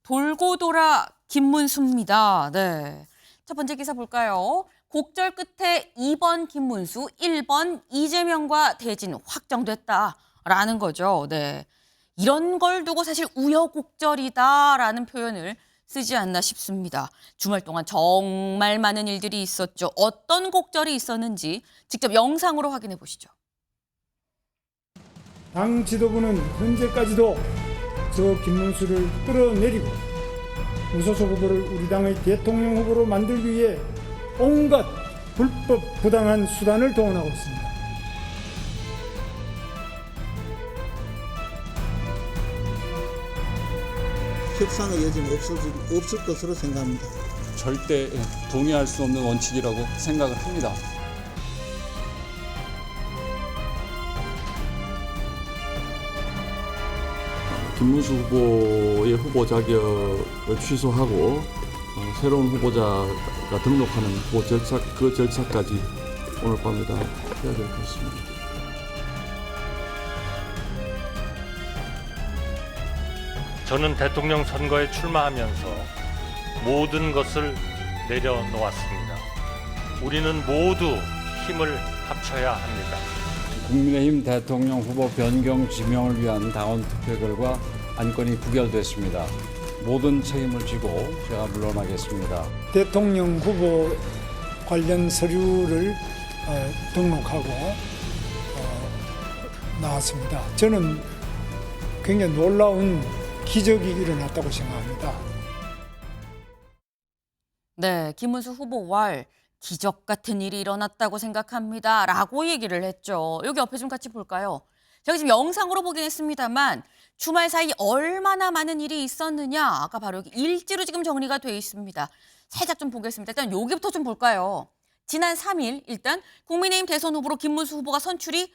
돌고 돌아 김문수입니다. 네. 첫 번째 기사 볼까요? 곡절 끝에 2번 김문수, 1번 이재명과 대진 확정됐다라는 거죠. 네. 이런 걸 두고 사실 우여곡절이다라는 표현을 쓰지 않나 싶습니다. 주말 동안 정말 많은 일들이 있었죠. 어떤 곡절이 있었는지 직접 영상으로 확인해 보시죠. 당 지도부는 현재까지도 저 김문수를 끌어내리고 무소속 후보를 우리 당의 대통령 후보로 만들기 위해 온갖 불법 부당한 수단을 동원하고 있습니다. 협상의 여지는 없을 것으로 생각합니다. 절대 동의할 수 없는 원칙이라고 생각을 합니다. 김문수 후보의 후보 자격을 취소하고 새로운 후보자가 등록하는 후보 절차, 그 절차까지 오늘 밤에 다 해야 될 것 같습니다. 저는 대통령 선거에 출마하면서 모든 것을 내려놓았습니다. 우리는 모두 힘을 합쳐야 합니다. 국민의힘 대통령 후보 변경 지명을 위한 당원 투표 결과 안건이 부결됐습니다. 모든 책임을 지고 제가 물러나겠습니다. 대통령 후보 관련 서류를 등록하고 나왔습니다. 저는 굉장히 놀라운 기적이 일어났다고 생각합니다. 네, 김문수 후보 왈 기적 같은 일이 일어났다고 생각합니다. 라고 얘기를 했죠. 여기 옆에 좀 같이 볼까요? 제가 지금 영상으로 보긴 했습니다만 주말 사이 얼마나 많은 일이 있었느냐. 아까 바로 여기 일지로 지금 정리가 돼 있습니다. 살짝 좀 보겠습니다. 일단 여기부터 좀 볼까요? 지난 3일 일단 국민의힘 대선 후보로 김문수 후보가 선출이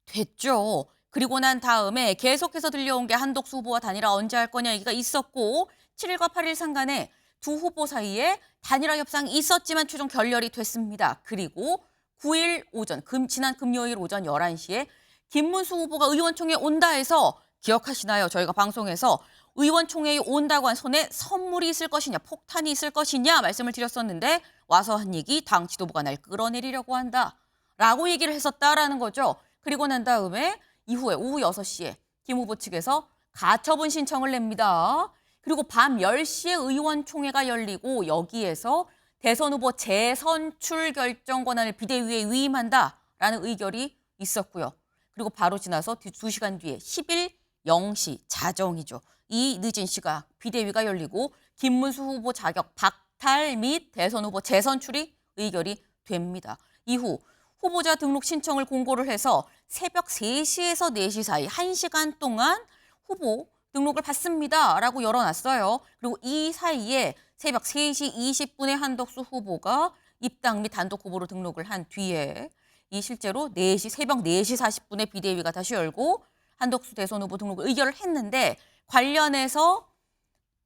됐죠. 그리고 난 다음에 계속해서 들려온 게 한덕수 후보와 단일화 언제 할 거냐 얘기가 있었고 7일과 8일 상간에 두 후보 사이에 단일화 협상이 있었지만 최종 결렬이 됐습니다. 그리고 9일 오전, 지난 금요일 오전 11시에 김문수 후보가 의원총회에 온다 해서 기억하시나요? 저희가 방송에서 의원총회에 온다고 한 손에 선물이 있을 것이냐, 폭탄이 있을 것이냐 말씀을 드렸었는데 와서 한 얘기 당 지도부가 날 끌어내리려고 한다라고 얘기를 했었다라는 거죠. 그리고 난 다음에 이후에 오후 6시에 김 후보 측에서 가처분 신청을 냅니다. 그리고 밤 10시에 의원총회가 열리고 여기에서 대선 후보 재선출 결정 권한을 비대위에 위임한다라는 의결이 있었고요. 그리고 바로 지나서 2시간 뒤에 10일 0시 자정이죠. 이 늦은 시각 비대위가 열리고 김문수 후보 자격 박탈 및 대선 후보 재선출이 의결이 됩니다. 이후 후보자 등록 신청을 공고를 해서 새벽 3시에서 4시 사이 1시간 동안 후보 등록을 받습니다라고 열어놨어요. 그리고 이 사이에 새벽 3시 20분에 한덕수 후보가 입당 및 단독 후보로 등록을 한 뒤에 이 실제로 새벽 4시 40분에 비대위가 다시 열고 한덕수 대선 후보 등록을 의결을 했는데 관련해서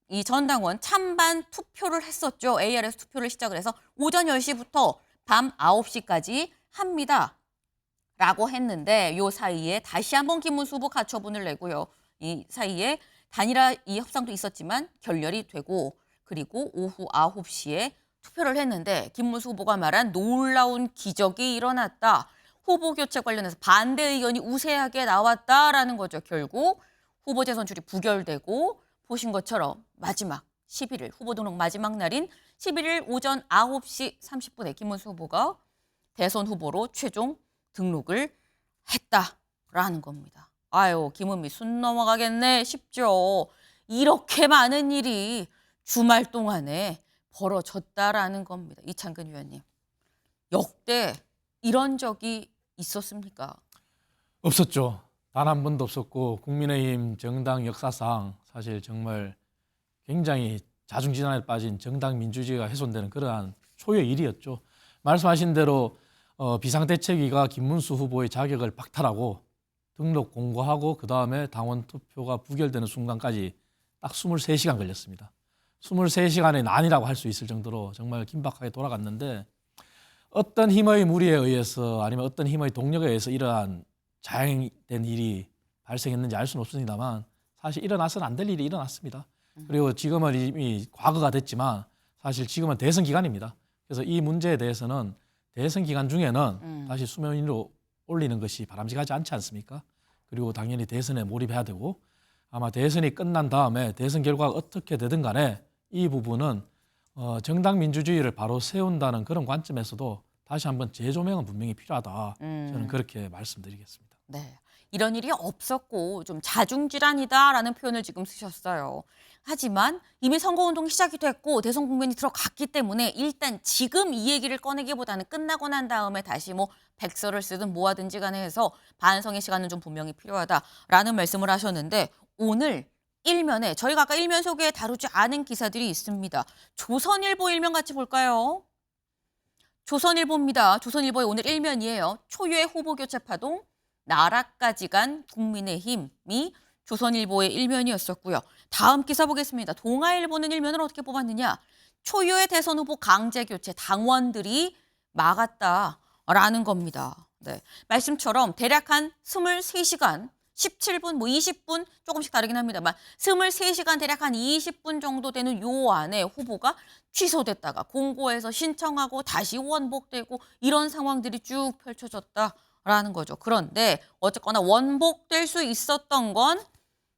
이 전당원 찬반 투표를 했었죠. ARS 투표를 시작을 해서 오전 10시부터 밤 9시까지 합니다. 라고 했는데 이 사이에 다시 한번 김문수 후보 가처분을 내고요. 이 사이에 단일화 이 협상도 있었지만 결렬이 되고 그리고 오후 9시에 투표를 했는데 김문수 후보가 말한 놀라운 기적이 일어났다. 후보 교체 관련해서 반대 의견이 우세하게 나왔다라는 거죠. 결국 후보 재선출이 부결되고 보신 것처럼 마지막 11일 후보 등록 마지막 날인 11일 오전 9시 30분에 김문수 후보가 대선 후보로 최종 등록을 했다라는 겁니다. 아유, 김은미 순 넘어가겠네 싶죠. 이렇게 많은 일이 주말 동안에 벌어졌다라는 겁니다. 이창근 위원님. 역대 이런 적이 있었습니까? 없었죠. 단 한 번도 없었고 국민의힘 정당 역사상 사실 정말 굉장히 자중지단에 빠진 정당 민주주의가 훼손되는 그러한 초유의 일이었죠. 말씀하신 대로 비상대책위가 김문수 후보의 자격을 박탈하고 등록 공고하고 그다음에 당원 투표가 부결되는 순간까지 딱 23시간 걸렸습니다. 23시간의 난이라고 할 수 있을 정도로 정말 긴박하게 돌아갔는데 어떤 힘의 무리에 의해서 아니면 어떤 힘의 동력에 의해서 이러한 자행된 일이 발생했는지 알 수는 없습니다만 사실 일어나서는 안 될 일이 일어났습니다. 그리고 지금은 이미 과거가 됐지만 사실 지금은 대선 기간입니다. 그래서 이 문제에 대해서는 대선 기간 중에는 다시 수면 위로 올리는 것이 바람직하지 않지 않습니까? 그리고 당연히 대선에 몰입해야 되고 아마 대선이 끝난 다음에 대선 결과가 어떻게 되든 간에 이 부분은 정당 민주주의를 바로 세운다는 그런 관점에서도 다시 한번 재조명은 분명히 필요하다. 저는 그렇게 말씀드리겠습니다. 네. 이런 일이 없었고 좀 자중질환이다라는 표현을 지금 쓰셨어요. 하지만 이미 선거운동이 시작이 됐고 대선 국면이 들어갔기 때문에 일단 지금 이 얘기를 꺼내기보다는 끝나고 난 다음에 다시 뭐 백서를 쓰든 뭐하든지 간에 해서 반성의 시간은 좀 분명히 필요하다라는 말씀을 하셨는데 오늘 일면에 저희가 아까 일면 소개에 다루지 않은 기사들이 있습니다. 조선일보 일면 같이 볼까요? 조선일보입니다. 조선일보의 오늘 일면이에요. 초유의 후보 교체 파동, 나라까지 간 국민의힘이 조선일보의 일면이었었고요. 다음 기사 보겠습니다. 동아일보는 일면을 어떻게 뽑았느냐. 초유의 대선 후보 강제 교체 당원들이 막았다라는 겁니다. 네. 말씀처럼 대략 한 23시간, 17분, 뭐 20분 조금씩 다르긴 합니다만 23시간 대략 한 20분 정도 되는 요 안에 후보가 취소됐다가 공고해서 신청하고 다시 원복되고 이런 상황들이 쭉 펼쳐졌다라는 거죠. 그런데 어쨌거나 원복될 수 있었던 건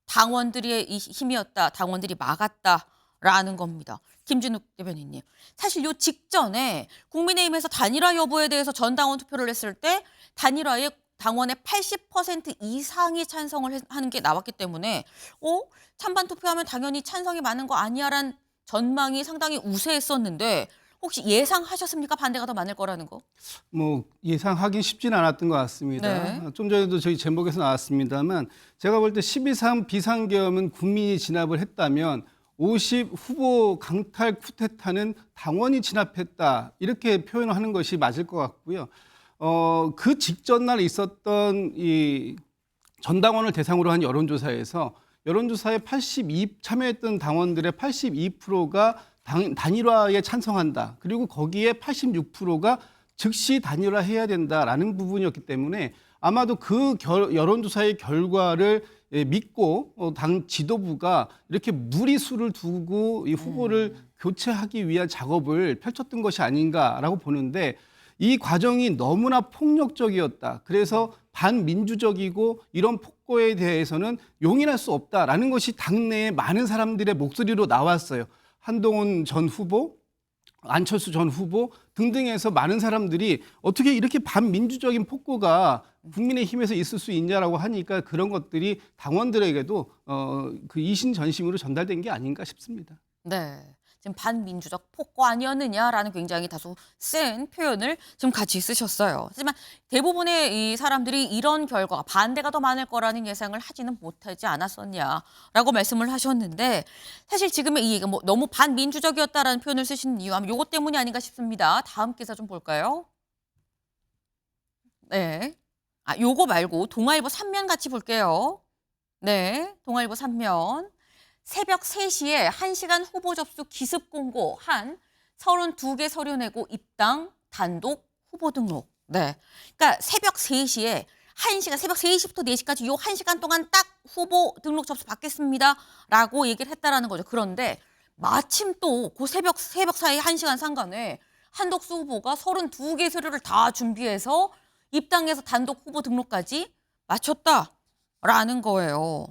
당원들의 힘이었다. 당원들이 막았다라는 겁니다. 김진욱 대변인님. 사실 요 직전에 국민의힘에서 단일화 여부에 대해서 전당원 투표를 했을 때 단일화에 당원의 80% 이상이 찬성을 하는 게 나왔기 때문에 찬반 투표하면 당연히 찬성이 많은 거 아니야라는 전망이 상당히 우세했었는데 혹시 예상하셨습니까? 반대가 더 많을 거라는 거? 뭐 예상하기 쉽지는 않았던 것 같습니다. 네. 좀 전에도 저희 제목에서 나왔습니다만 제가 볼 때 12.3 비상계엄은 국민이 진압을 했다면 50 후보 강탈 쿠데타는 당원이 진압했다 이렇게 표현을 하는 것이 맞을 것 같고요. 그 직전 날 있었던 이 전당원을 대상으로 한 여론조사에서 여론조사에 참여했던 당원들의 82%가 단일화에 찬성한다. 그리고 거기에 86%가 즉시 단일화해야 된다라는 부분이었기 때문에 아마도 그 여론조사의 결과를 믿고 당 지도부가 이렇게 무리수를 두고 이 후보를 교체하기 위한 작업을 펼쳤던 것이 아닌가라고 보는데 이 과정이 너무나 폭력적이었다. 그래서 반민주적이고 이런 폭거에 대해서는 용인할 수 없다라는 것이 당내에 많은 사람들의 목소리로 나왔어요. 한동훈 전 후보, 안철수 전 후보 등등해서 많은 사람들이 어떻게 이렇게 반민주적인 폭거가 국민의힘에서 있을 수 있냐라고 하니까 그런 것들이 당원들에게도 그 이신전심으로 전달된 게 아닌가 싶습니다. 네. 지금 반민주적 폭거 아니었느냐라는 굉장히 다소 센 표현을 좀 같이 쓰셨어요. 하지만 대부분의 이 사람들이 이런 결과가 반대가 더 많을 거라는 예상을 하지는 못하지 않았었냐라고 말씀을 하셨는데 사실 지금의 이 얘기가 뭐 너무 반민주적이었다라는 표현을 쓰시는 이유 아마 요것 때문이 아닌가 싶습니다. 다음 기사 좀 볼까요? 네. 요거 말고 동아일보 3면 같이 볼게요. 네. 동아일보 3면. 새벽 3시에 1시간 후보 접수 기습 공고 한 32개 서류 내고 입당 단독 후보 등록. 네. 그러니까 새벽 3시에 1시간, 새벽 3시부터 4시까지 요 1시간 동안 딱 후보 등록 접수 받겠습니다라고 얘기를 했다라는 거죠. 그런데 마침 또 그 새벽 사이 1시간 상간에 한덕수 후보가 32개 서류를 다 준비해서 입당해서 단독 후보 등록까지 마쳤다라는 거예요.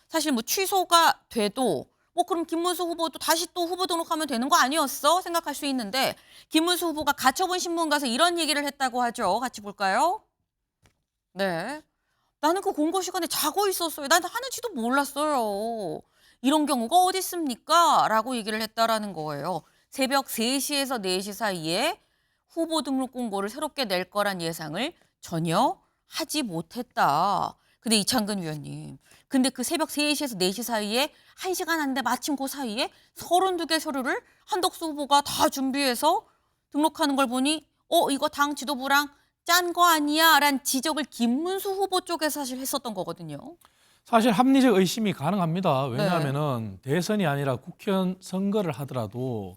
사실 뭐 취소가 돼도 그럼 김문수 후보도 다시 또 후보 등록하면 되는 거 아니었어? 생각할 수 있는데 김문수 후보가 가처분 신문 가서 이런 얘기를 했다고 하죠. 같이 볼까요? 네. 나는 그 공고 시간에 자고 있었어요. 난 하는지도 몰랐어요. 이런 경우가 어디 있습니까? 라고 얘기를 했다라는 거예요. 새벽 3시에서 4시 사이에 후보 등록 공고를 새롭게 낼 거란 예상을 전혀 하지 못했다. 근데 이창근 위원님, 근데 그 새벽 3시에서 4시 사이에 1시간 한데 마침 그 사이에 32개 서류를 한덕수 후보가 다 준비해서 등록하는 걸 보니 이거 당 지도부랑 짠 거 아니야? 라는 지적을 김문수 후보 쪽에서 사실 했었던 거거든요. 사실 합리적 의심이 가능합니다. 왜냐하면은 대선이 아니라 국회의원 선거를 하더라도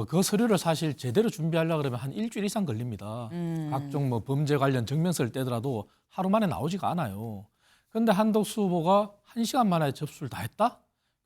그 서류를 사실 제대로 준비하려고 그러면 한 일주일 이상 걸립니다. 각종 뭐 범죄 관련 증명서를 떼더라도 하루 만에 나오지가 않아요. 그런데 한덕수 후보가 1시간 만에 접수를 다 했다?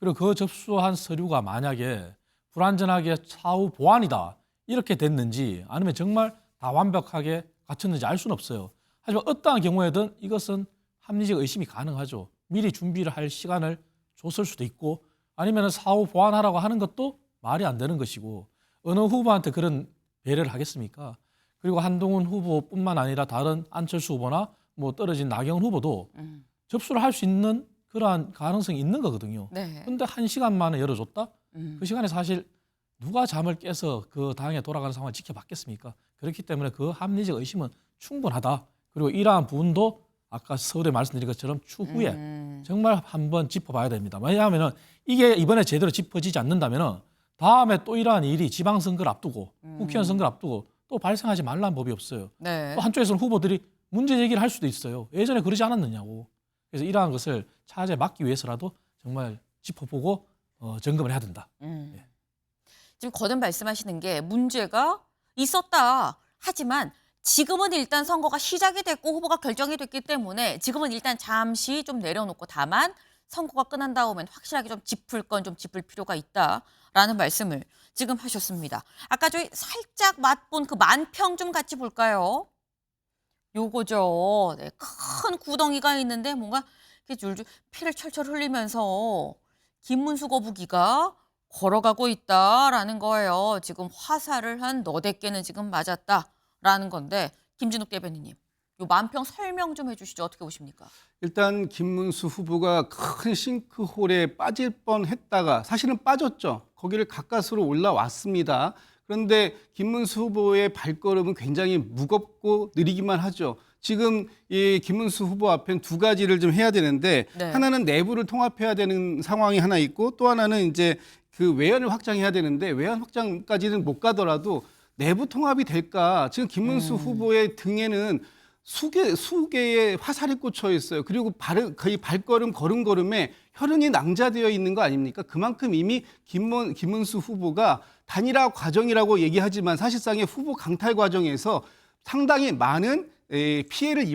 그리고 그 접수한 서류가 만약에 불완전하게 사후 보완이다 이렇게 됐는지 아니면 정말 다 완벽하게 갖췄는지 알 수는 없어요. 하지만 어떠한 경우에든 이것은 합리적 의심이 가능하죠. 미리 준비를 할 시간을 줬을 수도 있고 아니면 사후 보완하라고 하는 것도 말이 안 되는 것이고 어느 후보한테 그런 배려를 하겠습니까? 그리고 한동훈 후보뿐만 아니라 다른 안철수 후보나 뭐 떨어진 나경원 후보도 접수를 할 수 있는 그러한 가능성이 있는 거거든요. 네. 근데 1시간 만에 열어줬다? 그 시간에 사실 누가 잠을 깨서 그 당에 돌아가는 상황을 지켜봤겠습니까? 그렇기 때문에 그 합리적 의심은 충분하다. 그리고 이러한 부분도 아까 서울에 말씀드린 것처럼 추후에 정말 한번 짚어봐야 됩니다. 왜냐하면 이게 이번에 제대로 짚어지지 않는다면 다음에 또 이러한 일이 지방선거를 앞두고 국회의원 선거를 앞두고 또 발생하지 말라는 법이 없어요. 네. 또 한쪽에서는 후보들이 문제 제기를 할 수도 있어요. 예전에 그러지 않았느냐고. 그래서 이러한 것을 차제 막기 위해서라도 정말 짚어보고 점검을 해야 된다. 지금 거듭 말씀하시는 게 문제가 있었다. 하지만 지금은 일단 선거가 시작이 됐고 후보가 결정이 됐기 때문에 지금은 일단 잠시 좀 내려놓고 다만 선거가 끝난 다음엔 확실하게 좀 짚을 건 좀 짚을 필요가 있다라는 말씀을 지금 하셨습니다. 아까 저희 살짝 맛본 그 만평 좀 같이 볼까요? 요거죠. 네, 큰 구덩이가 있는데 뭔가 이렇게 줄줄 피를 철철 흘리면서 김문수 거북이가 걸어가고 있다라는 거예요. 지금 화살을 한 너댓 개는 지금 맞았다라는 건데 김진욱 대변인님, 요 만평 설명 좀 해주시죠. 어떻게 보십니까? 일단 김문수 후보가 큰 싱크홀에 빠질 뻔했다가 사실은 빠졌죠. 거기를 가까스로 올라왔습니다. 그런데 김문수 후보의 발걸음은 굉장히 무겁고 느리기만 하죠. 지금 이 김문수 후보 앞엔 두 가지를 좀 해야 되는데 네. 하나는 내부를 통합해야 되는 상황이 하나 있고 또 하나는 이제 그 외연을 확장해야 되는데 외연 확장까지는 못 가더라도 내부 통합이 될까? 지금 김문수 후보의 등에는 수개의 화살이 꽂혀 있어요. 그리고 거의 발걸음 걸음걸음에 혈흔이 낭자되어 있는 거 아닙니까? 그만큼 이미 김문수 후보가 단일화 과정이라고 얘기하지만 사실상의 후보 강탈 과정에서 상당히 많은 피해를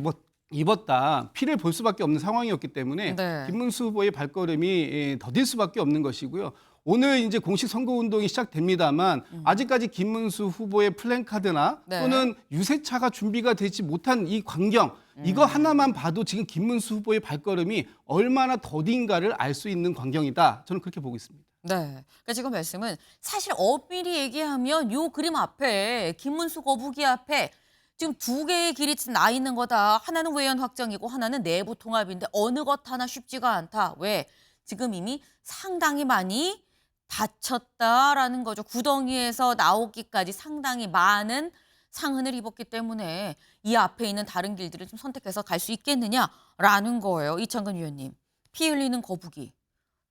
입었다. 피를 볼 수밖에 없는 상황이었기 때문에 네. 김문수 후보의 발걸음이 더딜 수밖에 없는 것이고요. 오늘 이제 공식 선거운동이 시작됩니다만 아직까지 김문수 후보의 플랜카드나 네. 또는 유세차가 준비가 되지 못한 이 광경 이거 하나만 봐도 지금 김문수 후보의 발걸음이 얼마나 더딘가를 알 수 있는 광경이다. 저는 그렇게 보고 있습니다. 네. 그러니까 지금 말씀은 사실 엄밀히 얘기하면 요 그림 앞에 김문수 거북이 앞에 지금 두 개의 길이 나 있는 거다. 하나는 외연 확정이고 하나는 내부 통합인데 어느 것 하나 쉽지가 않다. 왜? 지금 이미 상당히 많이 다쳤다라는 거죠. 구덩이에서 나오기까지 상당히 많은 상흔을 입었기 때문에 이 앞에 있는 다른 길들을 좀 선택해서 갈 수 있겠느냐라는 거예요. 이창근 위원님. 피 흘리는 거북이.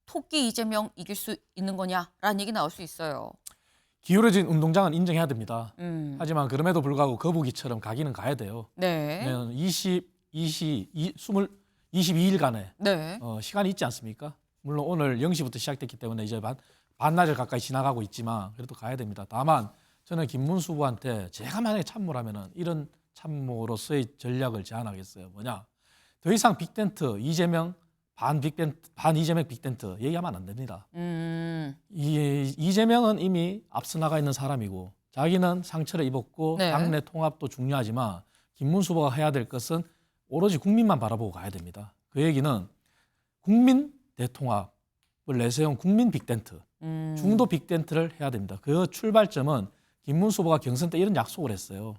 토끼 이재명 이길 수 있는 거냐라는 얘기 나올 수 있어요. 기울어진 운동장은 인정해야 됩니다. 하지만 그럼에도 불구하고 거북이처럼 가기는 가야 돼요. 네. 22일간의 네. 시간이 있지 않습니까? 물론 오늘 0시부터 시작됐기 때문에 이제 반나절 가까이 지나가고 있지만 그래도 가야 됩니다. 다만 저는 김문수 후보한테 제가 만약에 참모를 하면은 이런 참모로서의 전략을 제안하겠어요. 뭐냐? 더 이상 빅텐트 이재명 반 이재명 빅텐트 얘기하면 안 됩니다. 이재명은 이미 앞서 나가 있는 사람이고 자기는 상처를 입었고 네. 당내 통합도 중요하지만 김문수 후보가 해야 될 것은 오로지 국민만 바라보고 가야 됩니다. 그 얘기는 국민 대통합을 내세운 국민 빅텐트, 중도 빅텐트를 해야 됩니다. 그 출발점은 김문수 후보가 경선 때 이런 약속을 했어요.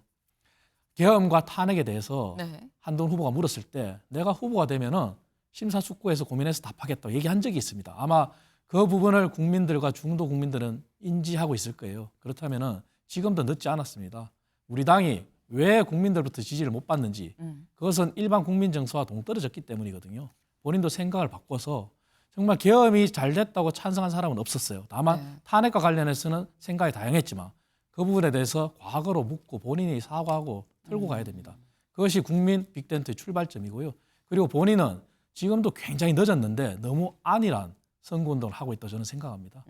계엄과 탄핵에 대해서 네. 한동훈 후보가 물었을 때 내가 후보가 되면은 심사숙고해서 고민해서 답하겠다고 얘기한 적이 있습니다. 아마 그 부분을 국민들과 중도 국민들은 인지하고 있을 거예요. 그렇다면은 지금도 늦지 않았습니다. 우리 당이 왜 국민들부터 지지를 못 받는지 그것은 일반 국민 정서와 동떨어졌기 때문이거든요. 본인도 생각을 바꿔서 정말 계엄이 잘 됐다고 찬성한 사람은 없었어요. 다만 네. 탄핵과 관련해서는 생각이 다양했지만 그 부분에 대해서 과거로 묻고 본인이 사과하고 털고 가야 됩니다. 그것이 국민 빅텐트의 출발점이고요. 그리고 본인은 지금도 굉장히 늦었는데 너무 안일한 선거운동을 하고 있다고 저는 생각합니다.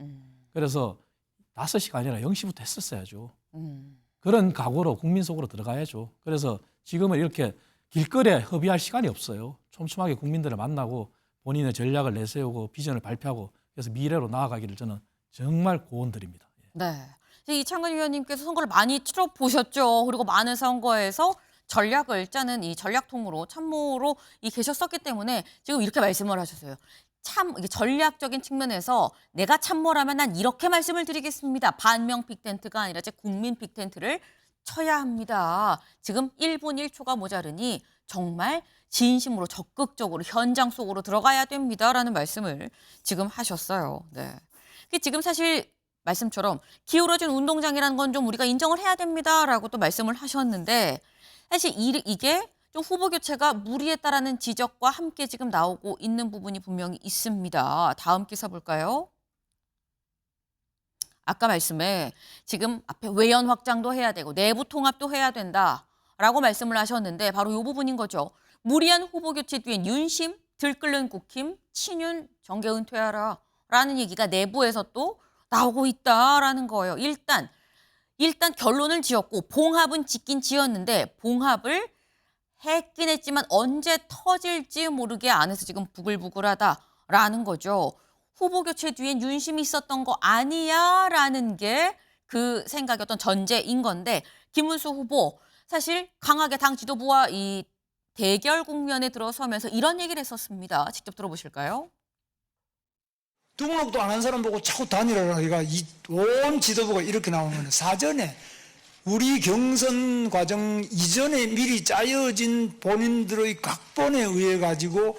그래서 5시가 아니라 0시부터 했었어야죠. 그런 각오로 국민 속으로 들어가야죠. 그래서 지금은 이렇게 길거리에 협의할 시간이 없어요. 촘촘하게 국민들을 만나고 본인의 전략을 내세우고 비전을 발표하고 그래서 미래로 나아가기를 저는 정말 고언드립니다. 네. 이창근 위원님께서 선거를 많이 치러보셨죠. 그리고 많은 선거에서 전략을 짜는 이 전략통으로 참모로 계셨었기 때문에 지금 이렇게 말씀을 하셨어요. 참 이게 전략적인 측면에서 내가 참모라면 난 이렇게 말씀을 드리겠습니다. 반명 빅텐트가 아니라 제 국민 빅텐트를 쳐야 합니다. 지금 1분 1초가 모자르니 정말 진심으로 적극적으로 현장 속으로 들어가야 됩니다라는 말씀을 지금 하셨어요. 네. 지금 사실 말씀처럼 기울어진 운동장이라는 건 좀 우리가 인정을 해야 됩니다라고 또 말씀을 하셨는데 사실 이게 좀 후보 교체가 무리했다라는 지적과 함께 지금 나오고 있는 부분이 분명히 있습니다. 다음 기사 볼까요? 아까 말씀에 지금 앞에 외연 확장도 해야 되고 내부 통합도 해야 된다라고 말씀을 하셨는데 바로 이 부분인 거죠. 무리한 후보 교체 뒤엔 윤심, 들끓는 국힘, 친윤, 정계 은퇴하라라는 얘기가 내부에서 또 나오고 있다라는 거예요. 일단 결론을 지었고 봉합은 짓긴 지었는데 봉합을 했긴 했지만 언제 터질지 모르게 안에서 지금 부글부글하다라는 거죠. 후보 교체 뒤엔 윤심이 있었던 거 아니야라는 게 그 생각이 어떤 전제인 건데 김문수 후보 사실 강하게 당 지도부와 이 대결 국면에 들어서면서 이런 얘기를 했었습니다. 직접 들어보실까요? 등록도 안 한 사람 보고 자꾸 단일화를 하기가 온 지도부가 이렇게 나오는 거는 사전에 우리 경선 과정 이전에 미리 짜여진 본인들의 각본에 의해 가지고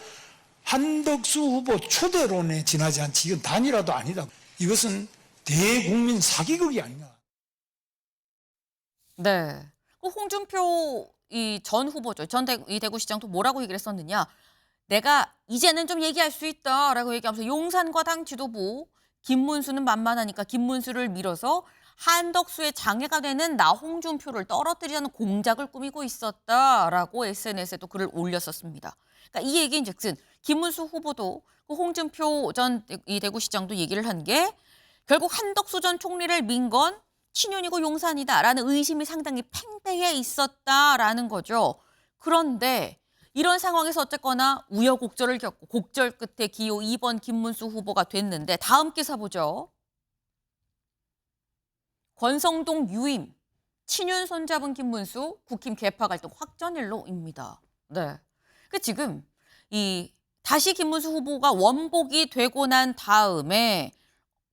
한덕수 후보 초대론에 지나지 않지 이건 단일화도 아니다. 이것은 대국민 사기극이 아니냐. 네. 홍준표 전 후보죠. 이 대구시장도 뭐라고 얘기를 했었느냐. 내가 이제는 좀 얘기할 수 있다라고 얘기하면서 용산과 당 지도부 김문수는 만만하니까 김문수를 밀어서 한덕수의 장애가 되는 나 홍준표를 떨어뜨리자는 공작을 꾸미고 있었다라고 SNS에 또 글을 올렸었습니다. 그러니까 이 얘기인즉슨 김문수 후보도 홍준표 전 이 대구시장도 얘기를 한 게 결국 한덕수 전 총리를 민 건 친윤이고 용산이다라는 의심이 상당히 팽배해 있었다라는 거죠. 그런데 이런 상황에서 어쨌거나 우여곡절을 겪고 곡절 끝에 기호 2번 김문수 후보가 됐는데 다음 기사 보죠. 권성동 유임, 친윤 손잡은 김문수, 국힘 개파 갈등 확전일로입니다. 네. 지금 다시 김문수 후보가 원복이 되고 난 다음에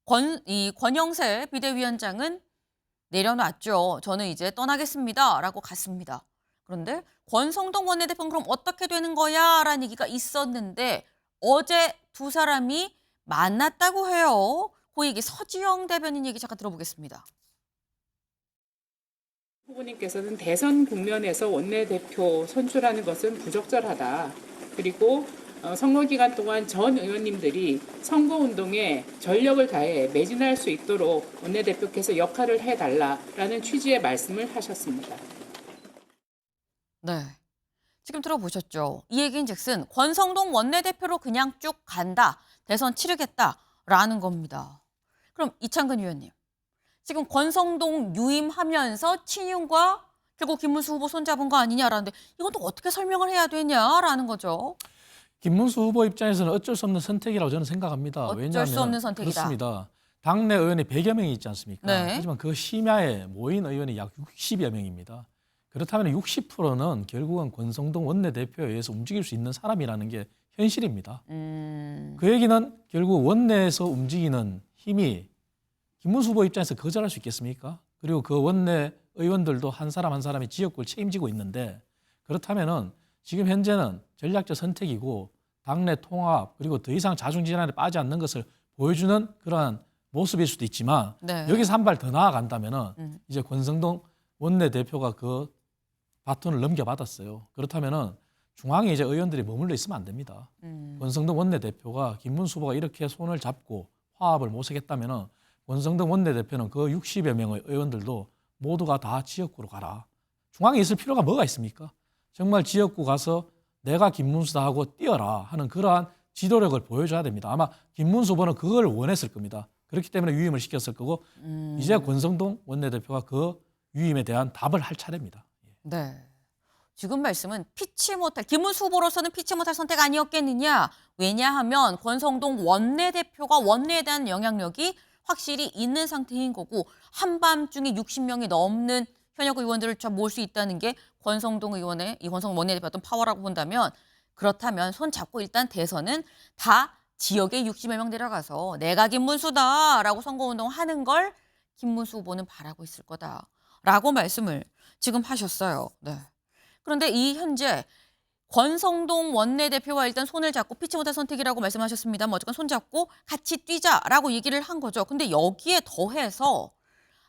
권영세 비대위원장은 내려놨죠. 저는 이제 떠나겠습니다라고 갔습니다. 그런데 권성동 원내대표는 그럼 어떻게 되는 거야? 라는 얘기가 있었는데 어제 두 사람이 만났다고 해요. 그 얘기 서지영 대변인 얘기 잠깐 들어보겠습니다. 후보님께서는 대선 국면에서 원내대표 선출하는 것은 부적절하다. 그리고 선거 기간 동안 전 의원님들이 선거운동에 전력을 다해 매진할 수 있도록 원내대표께서 역할을 해달라라는 취지의 말씀을 하셨습니다. 네. 지금 들어보셨죠? 이 얘기인즉슨 권성동 원내대표로 그냥 쭉 간다. 대선 치르겠다라는 겁니다. 그럼 이창근 의원님. 지금 권성동 유임하면서 친윤과 결국 김문수 후보 손잡은 거 아니냐라는데 이건 또 어떻게 설명을 해야 되냐라는 거죠. 김문수 후보 입장에서는 어쩔 수 없는 선택이라고 저는 생각합니다. 어쩔 수 없는 선택이다. 그렇습니다. 당내 의원이 100여 명이 있지 않습니까? 네. 하지만 그 심야에 모인 의원이 약 60여 명입니다. 그렇다면 60%는 결국은 권성동 원내대표에 의해서 움직일 수 있는 사람이라는 게 현실입니다. 그 얘기는 결국 원내에서 움직이는 힘이 김문수 후보 입장에서 거절할 수 있겠습니까? 그리고 그 원내 의원들도 한 사람 한 사람이 지역구를 책임지고 있는데 그렇다면은 지금 현재는 전략적 선택이고 당내 통합 그리고 더 이상 자중지단에 빠지지 않는 것을 보여주는 그러한 모습일 수도 있지만 네. 여기서 한 발 더 나아간다면은 이제 권성동 원내대표가 그 바톤을 넘겨받았어요. 그렇다면은 중앙에 이제 의원들이 머물러 있으면 안 됩니다. 권성동 원내대표가 김문수 후보가 이렇게 손을 잡고 화합을 모색했다면은 권성동 원내대표는 그 60여 명의 의원들도 모두가 다 지역구로 가라. 중앙에 있을 필요가 뭐가 있습니까? 정말 지역구 가서 내가 김문수다 하고 뛰어라 하는 그러한 지도력을 보여줘야 됩니다. 아마 김문수 후보는 그걸 원했을 겁니다. 그렇기 때문에 유임을 시켰을 거고 이제 권성동 원내대표가 그 유임에 대한 답을 할 차례입니다. 네. 지금 말씀은 김문수 후보로서는 피치 못할 선택 아니었겠느냐. 왜냐하면 권성동 원내대표가 원내에 대한 영향력이 확실히 있는 상태인 거고 한밤중에 60명이 넘는 현역 의원들을 모을 수 있다는 게 권성동 원내대표 어떤 파워라고 본다면 그렇다면 손 잡고 일단 대선은 다 지역에 60여 명 데려가서 내가 김문수다라고 선거운동하는 걸 김문수 후보는 바라고 있을 거다라고 말씀을 지금 하셨어요. 네. 그런데 이 현재 권성동 원내대표와 일단 손을 잡고 피치 못할 선택이라고 말씀하셨습니다만 어쨌건 손 잡고 같이 뛰자라고 얘기를 한 거죠. 근데 여기에 더해서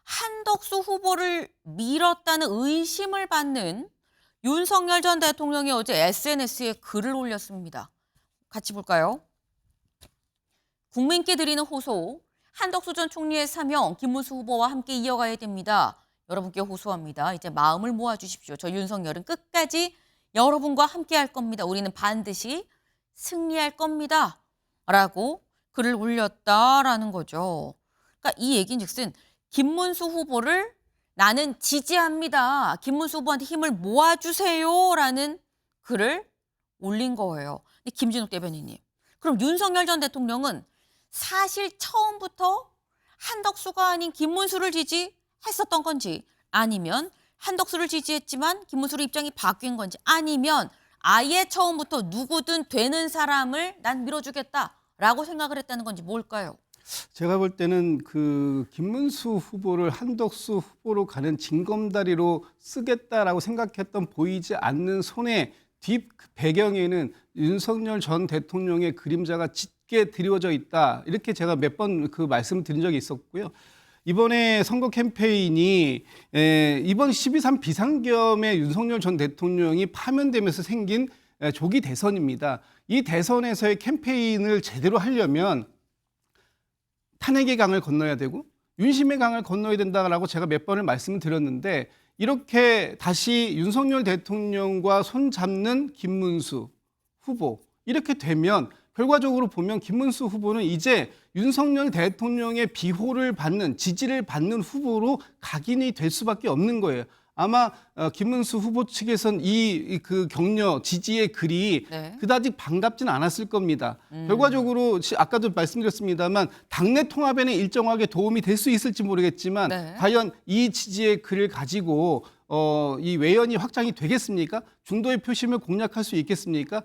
한덕수 후보를 밀었다는 의심을 받는 윤석열 전 대통령이 어제 SNS에 글을 올렸습니다. 같이 볼까요? 국민께 드리는 호소, 한덕수 전 총리의 사명 김문수 후보와 함께 이어가야 됩니다. 여러분께 호소합니다. 이제 마음을 모아주십시오. 저 윤석열은 끝까지 여러분과 함께 할 겁니다. 우리는 반드시 승리할 겁니다. 라고 글을 올렸다라는 거죠. 그러니까 이 얘기인즉슨 김문수 후보를 나는 지지합니다. 김문수 후보한테 힘을 모아주세요라는 글을 올린 거예요. 근데 김진욱 대변인님, 그럼 윤석열 전 대통령은 사실 처음부터 한덕수가 아닌 김문수를 지지했었던 건지 아니면 한덕수를 지지했지만 김문수로 입장이 바뀐 건지 아니면 아예 처음부터 누구든 되는 사람을 난 밀어주겠다라고 생각을 했다는 건지 뭘까요? 제가 볼 때는 그 김문수 후보를 한덕수 후보로 가는 징검다리로 쓰겠다라고 생각했던 보이지 않는 손의 뒷 배경에는 윤석열 전 대통령의 그림자가 짙게 드리워져 있다. 이렇게 제가 몇 번 그 말씀을 드린 적이 있었고요. 이번에 선거 캠페인이 이번 12.3 비상겸의 윤석열 전 대통령이 파면되면서 생긴 조기 대선입니다. 이 대선에서의 캠페인을 제대로 하려면 탄핵의 강을 건너야 되고 윤심의 강을 건너야 된다라고 제가 몇 번을 말씀을 드렸는데 이렇게 다시 윤석열 대통령과 손잡는 김문수 후보 이렇게 되면 결과적으로 보면 김문수 후보는 이제 윤석열 대통령의 비호를 받는 지지를 받는 후보로 각인이 될 수밖에 없는 거예요. 아마 김문수 후보 측에선 그 격려 지지의 글이 그다지 반갑진 않았을 겁니다. 결과적으로 아까도 말씀드렸습니다만 당내 통합에는 일정하게 도움이 될 수 있을지 모르겠지만 과연 이 지지의 글을 가지고 이 외연이 확장이 되겠습니까? 중도의 표심을 공략할 수 있겠습니까?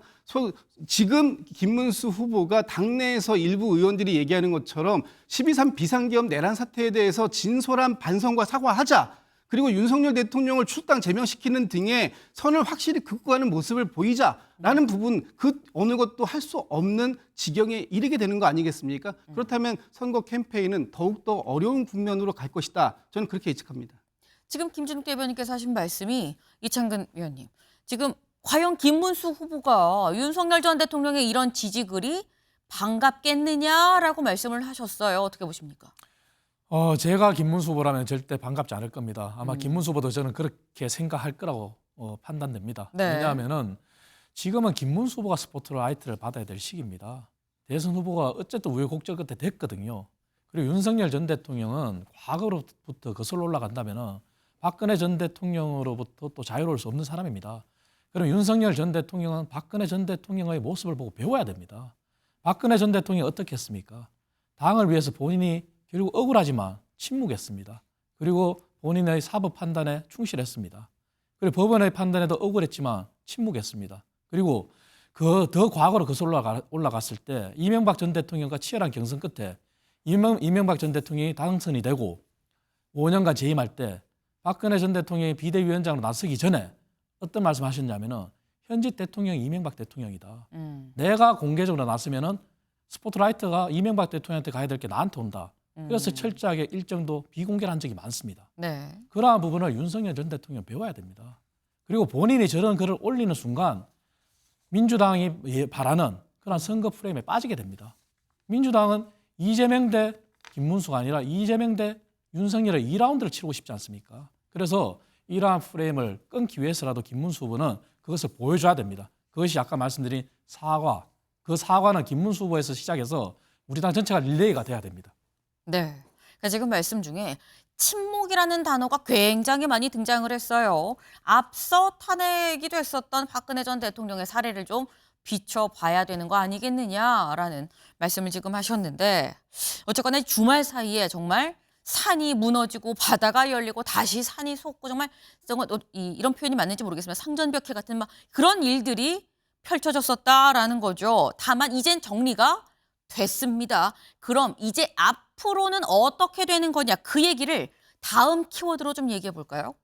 지금 김문수 후보가 당내에서 일부 의원들이 얘기하는 것처럼 12.3 비상계엄 내란 사태에 대해서 진솔한 반성과 사과하자. 그리고 윤석열 대통령을 출당 제명시키는 등의 선을 확실히 긋고 가는 모습을 보이자라는 부분 그 어느 것도 할 수 없는 지경에 이르게 되는 거 아니겠습니까? 그렇다면 선거 캠페인은 더욱더 어려운 국면으로 갈 것이다. 저는 그렇게 예측합니다. 지금 김진욱 대변인께서 하신 말씀이 이창근 위원님, 지금 과연 김문수 후보가 윤석열 전 대통령의 이런 지지글이 반갑겠느냐라고 말씀을 하셨어요. 어떻게 보십니까? 제가 김문수 후보라면 절대 반갑지 않을 겁니다. 아마 김문수 후보도 저는 그렇게 생각할 거라고 판단됩니다. 왜냐하면은 지금은 김문수 후보가 스포트라이트를 받아야 될 시기입니다. 대선 후보가 어쨌든 우여곡절 끝에 됐거든요. 그리고 윤석열 전 대통령은 과거로부터 거슬러 올라간다면은 박근혜 전 대통령으로부터 또 자유로울 수 없는 사람입니다. 그럼 윤석열 전 대통령은 박근혜 전 대통령의 모습을 보고 배워야 됩니다. 박근혜 전 대통령이 어떻게 했습니까? 당을 위해서 본인이 결국 억울하지만 침묵했습니다. 그리고 본인의 사법 판단에 충실했습니다. 그리고 법원의 판단에도 억울했지만 침묵했습니다. 그리고 더 과거로 거슬러 올라갔을 때 이명박 전 대통령과 치열한 경선 끝에 이명박 전 대통령이 당선이 되고 5년간 재임할 때 박근혜 전 대통령이 비대위원장으로 나서기 전에 어떤 말씀 하셨냐면은 현직 대통령이 이명박 대통령이다. 내가 공개적으로 나서면은 스포트라이트가 이명박 대통령한테 가야 될 게 나한테 온다. 그래서 철저하게 일정도 비공개를 한 적이 많습니다. 그러한 부분을 윤석열 전 대통령 배워야 됩니다. 그리고 본인이 저런 글을 올리는 순간 민주당이 바라는 그런 선거 프레임에 빠지게 됩니다. 민주당은 이재명 대 김문수가 아니라 이재명 대 윤석열의 2라운드를 치르고 싶지 않습니까? 그래서 이러한 프레임을 끊기 위해서라도 김문수 후보는 그것을 보여줘야 됩니다. 그것이 아까 말씀드린 사과, 그 사과는 김문수 후보에서 시작해서 우리 당 전체가 릴레이가 돼야 됩니다. 네. 그러니까 지금 말씀 중에 침묵이라는 단어가 굉장히 많이 등장을 했어요. 앞서 탄핵이 됐었던 박근혜 전 대통령의 사례를 좀 비춰봐야 되는 거 아니겠느냐라는 말씀을 지금 하셨는데 어쨌거나 주말 사이에 정말 산이 무너지고 바다가 열리고 다시 산이 솟고 정말 이런 표현이 맞는지 모르겠지만 상전벽해 같은 막 그런 일들이 펼쳐졌었다라는 거죠. 다만 이젠 정리가 됐습니다. 그럼 이제 앞으로는 어떻게 되는 거냐 그 얘기를 다음 키워드로 좀 얘기해 볼까요?